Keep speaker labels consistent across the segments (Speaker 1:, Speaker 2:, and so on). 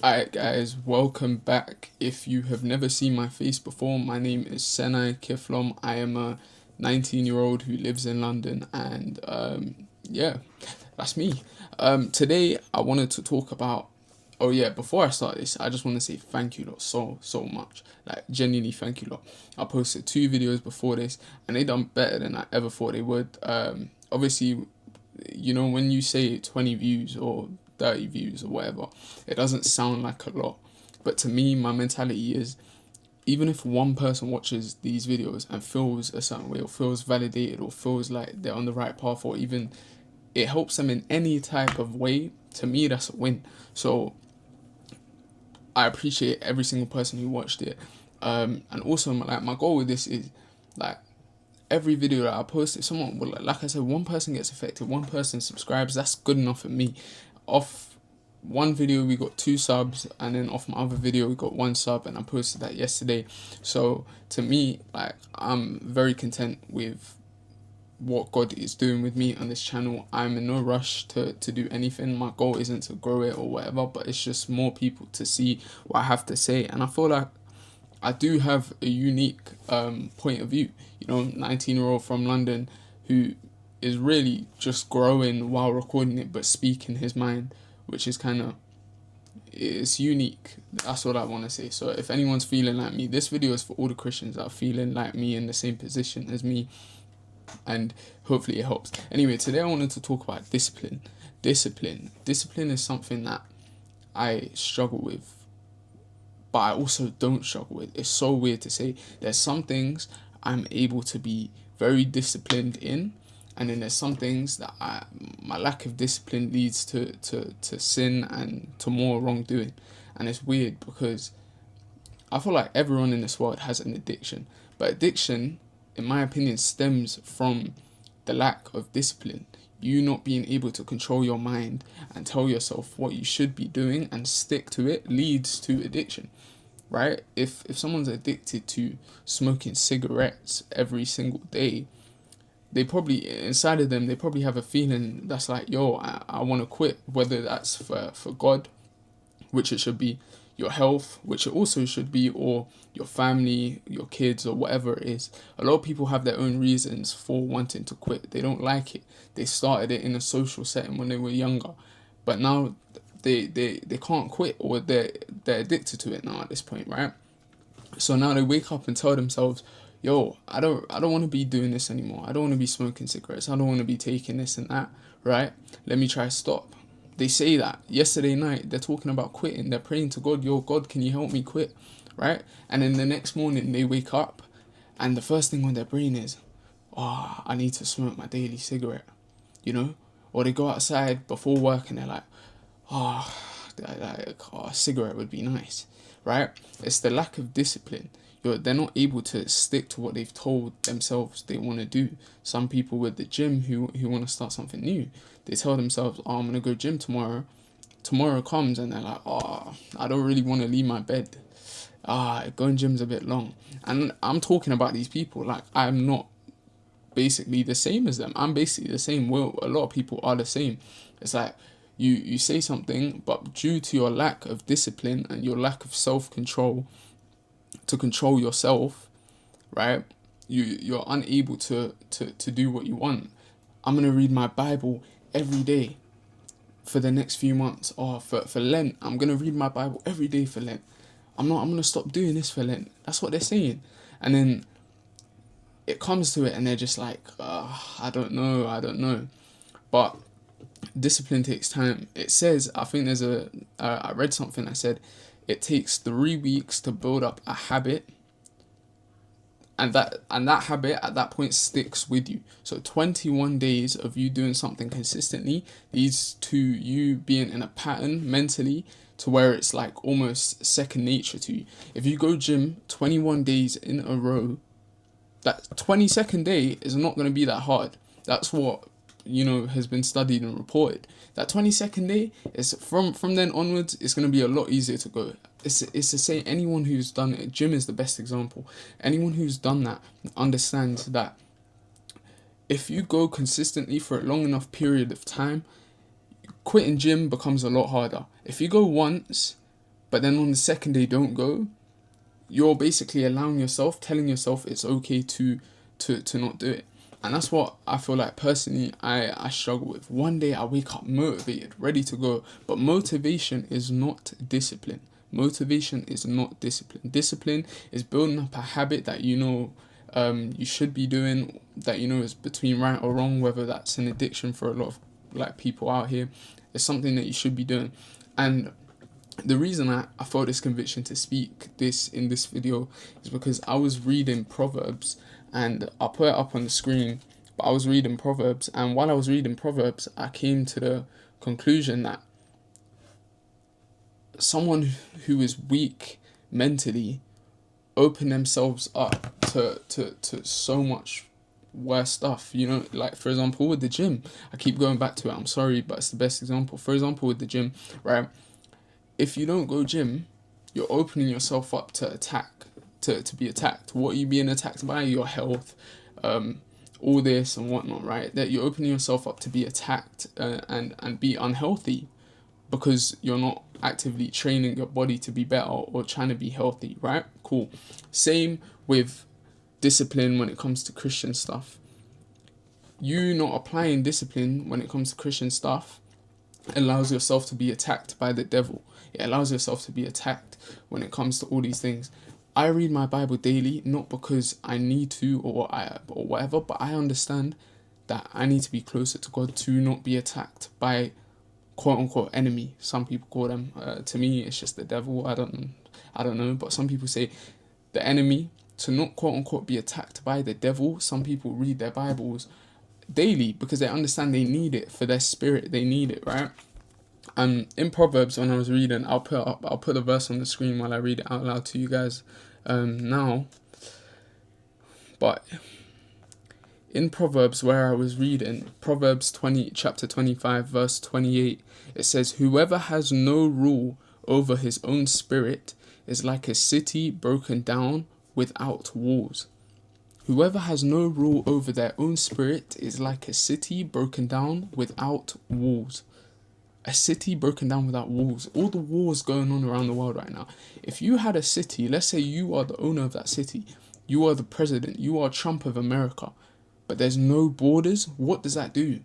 Speaker 1: Alright guys, welcome back. If you have never seen my face before, my name is Senai Kiflom. I am a 19-year-old who lives in London and yeah, that's me. Today I wanted to talk about oh yeah, before I start this, I just want to say thank you lot so much. Like genuinely thank you lot. I posted 2 videos before this and they done better than I ever thought they would. Obviously when you say 20 views or 30 views or whatever, it doesn't sound like a lot. But to me, my mentality is even if one person watches these videos and feels a certain way or feels validated or feels like they're on the right path or even it helps them in any type of way, to me, that's a win. So I appreciate every single person who watched it. And also, like, my goal with this is like every video that I post, if someone, well, like I said, one person gets affected, one person subscribes, that's good enough for me. Off one video we got 2 subs, and then off my other video we got 1 sub, and I posted that yesterday. So to me, like, I'm very content with what God is doing with me on this channel. I'm in no rush to do anything. My goal isn't to grow it or whatever, but it's just more people to see what I have to say. And I feel like I do have a unique point of view. 19-year-old from London who is really just growing while recording it, but speaking his mind, which is kind of it's unique. That's what I want to say. So if anyone's feeling like me, this video is for all the Christians that are feeling like me in the same position as me, and hopefully it helps. Anyway, today I wanted to talk about discipline. Discipline is something that I struggle with, but I also don't struggle with. It's so weird to say. There's some things I'm able to be very disciplined in, and then there's some things that my lack of discipline leads to sin and to more wrongdoing. And it's weird because I feel like everyone in this world has an addiction, but addiction, in my opinion, stems from the lack of discipline. You not being able to control your mind and tell yourself what you should be doing and stick to it leads to addiction, right? If someone's addicted to smoking cigarettes every single day, they probably inside of them they probably have a feeling that's like, yo, I want to quit, whether that's for God, which it should be, your health, which it also should be, or your family, your kids, or whatever it is. A lot of people have their own reasons for wanting to quit. They don't like it. They started it in a social setting when they were younger, but now they can't quit, or they're addicted to it now at this point, right? So now they wake up and tell themselves, yo, I don't want to be doing this anymore. I don't want to be smoking cigarettes. I don't want to be taking this and that, right? Let me try stop. They say that yesterday night they're talking about quitting. They're praying to God, yo, God, can you help me quit? Right? And then the next morning they wake up and the first thing on their brain is, oh, I need to smoke my daily cigarette, you know? Or they go outside before work and they're like, oh, a cigarette would be nice, right? It's the lack of discipline. They're not able to stick to what they've told themselves they want to do. Some people with the gym who want to start something new, they tell themselves, oh, I'm going to go gym tomorrow. Tomorrow comes and they're like, oh, I don't really want to leave my bed. Going gym's a bit long. And I'm talking about these people like I'm not basically the same as them. I'm basically the same. Well, a lot of people are the same. It's like you say something, but due to your lack of discipline and your lack of self control to control yourself, right? You're unable to do what you want. I'm gonna read my Bible every day for the next few months, or for Lent. I'm gonna read my Bible every day for Lent. I'm gonna stop doing this for Lent. That's what they're saying, and then it comes to it, and they're just like, I don't know. But discipline takes time. It says, I think I read something that said it takes 3 weeks to build up a habit, and that habit at that point sticks with you. So 21 days of you doing something consistently leads to you being in a pattern mentally to where it's like almost second nature to you. If you go gym 21 days in a row, that 22nd day is not going to be that hard. That's what has been studied and reported. That 22nd day is from then onwards, it's going to be a lot easier to go. It's to say anyone who's done it. Gym is the best example. Anyone who's done that understands that if you go consistently for a long enough period of time, quitting gym becomes a lot harder. If you go once, but then on the second day don't go, you're basically telling yourself it's okay to not do it. And that's what I feel like personally I struggle with. One day I wake up motivated, ready to go, but motivation is not discipline. Motivation is not discipline. Discipline is building up a habit that you should be doing, that is between right or wrong, whether that's an addiction for a lot of like people out here. It's something that you should be doing. And the reason I felt this conviction to speak this in this video is because I was reading Proverbs, and I'll put it up on the screen, but I was reading Proverbs, and while I was reading Proverbs, I came to the conclusion that someone who is weak mentally open themselves up to so much worse stuff, like for example with the gym. I keep going back to it, I'm sorry, but it's the best example. For example with the gym, right? If you don't go gym, you're opening yourself up to attack, to be attacked. What are you being attacked by? Your health, all this and whatnot, right? That you're opening yourself up to be attacked and be unhealthy because you're not actively training your body to be better or trying to be healthy, right? Cool. Same with discipline when it comes to Christian stuff. You not applying discipline when it comes to Christian stuff allows yourself to be attacked by the devil. It allows yourself to be attacked when it comes to all these things. I read my Bible daily, not because I need to or whatever, but I understand that I need to be closer to God to not be attacked by quote unquote enemy. Some people call them. To me, it's just the devil. I don't know, but some people say the enemy, to not quote unquote be attacked by the devil. Some people read their Bibles daily because they understand they need it for their spirit. They need it, right? In Proverbs, when I was reading, I'll put the verse on the screen while I read it out loud to you guys now. But in Proverbs, where I was reading, Proverbs chapter 25, verse 28, it says, "Whoever has no rule over his own spirit is like a city broken down without walls." Whoever has no rule over their own spirit is like a city broken down without walls. A city broken down without walls. All the wars going on around the world right now. If you had a city, let's say you are the owner of that city, you are the president, you are Trump of America, but there's no borders, what does that do?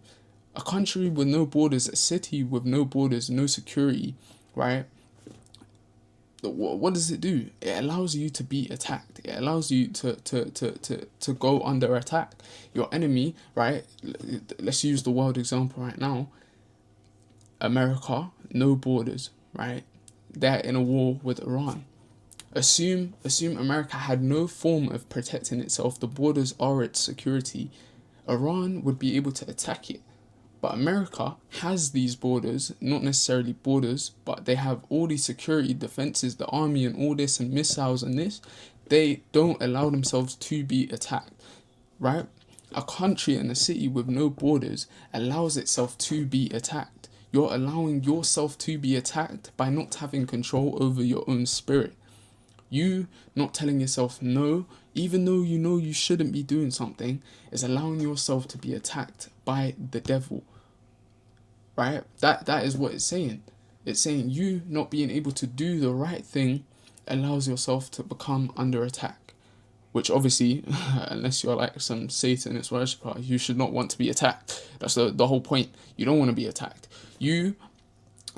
Speaker 1: A country with no borders, a city with no borders, no security, right? What does it do? It allows you to be attacked. It allows you to go under attack. Your enemy, right? Let's use the world example right now. America, no borders, right? They're in a war with Iran. Assume America had no form of protecting itself. The borders are its security. Iran would be able to attack it. But America has these borders, not necessarily borders, but they have all these security defenses, the army and all this and missiles and this. They don't allow themselves to be attacked, right? A country and a city with no borders allows itself to be attacked. You're allowing yourself to be attacked by not having control over your own spirit. You not telling yourself no, even though you know you shouldn't be doing something, is allowing yourself to be attacked by the devil. Right? That is what it's saying. It's saying you not being able to do the right thing allows yourself to become under attack. Which obviously, unless you're like some Satanist worshipper, you should not want to be attacked. That's the whole point. You don't want to be attacked.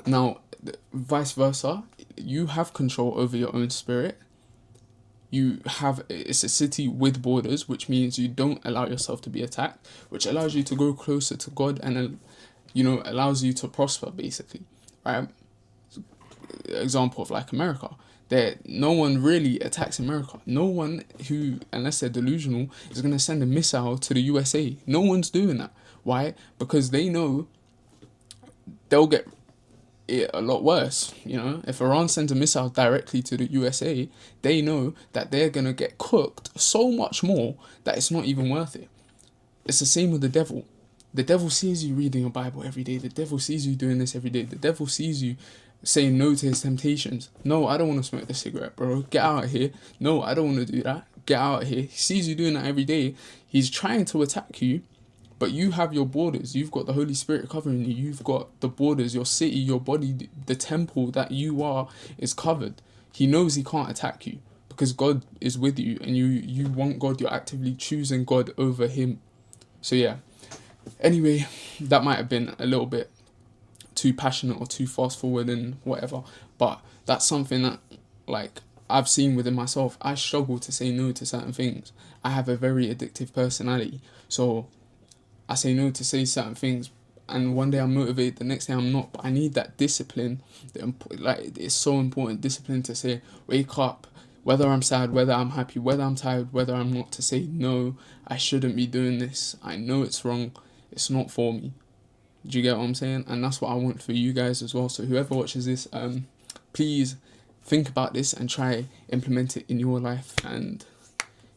Speaker 1: Now, vice versa, you have control over your own spirit. It's a city with borders, which means you don't allow yourself to be attacked, which allows you to go closer to God and, allows you to prosper, basically, right? Example of like America. No one really attacks America. No one who, unless they're delusional, is going to send a missile to the USA. No one's doing that. Why? Because they know they'll get it a lot worse. If Iran sends a missile directly to the USA, they know that they're going to get cooked so much more that it's not even worth it. It's the same with the devil. The devil sees you reading your Bible every day. The devil sees you doing this every day. The devil sees you saying no to his temptations. No, I don't want to smoke the cigarette, bro. Get out of here. No, I don't want to do that. Get out of here. He sees you doing that every day. He's trying to attack you But you have your borders. You've got the Holy Spirit covering you. You've got the borders, your city, your body, the temple that you are is covered. He knows he can't attack you because God is with you, and you want God. You're actively choosing God over him. So yeah. Anyway, that might have been a little bit too passionate or too fast forward and whatever, but that's something that, like, I've seen within myself. I struggle to say no to certain things. I have a very addictive personality, so I say no to say certain things, and one day I'm motivated, the next day I'm not. But I need that discipline. Like, it's so important, discipline to say, wake up, whether I'm sad, whether I'm happy, whether I'm tired, whether I'm not, to say no. I shouldn't be doing this. I know it's wrong. It's not for me. Do you get what I'm saying? And that's what I want for you guys as well. So whoever watches this, please think about this and try implement it in your life. And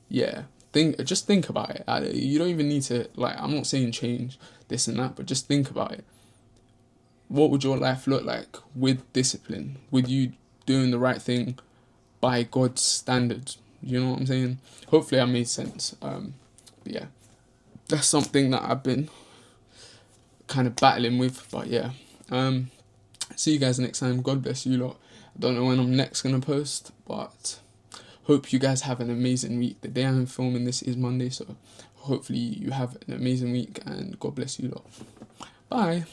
Speaker 1: yeah, just think about it. You don't even need to, like, I'm not saying change this and that, but just think about it. What would your life look like with discipline, with you doing the right thing by God's standards? You know what I'm saying? Hopefully I made sense. But yeah, that's something that I've been kind of battling with. But yeah, see you guys next time. God bless you lot. I don't know when I'm next gonna post, but hope you guys have an amazing week. The day I'm filming this is Monday, so hopefully you have an amazing week, and God bless you lot. Bye.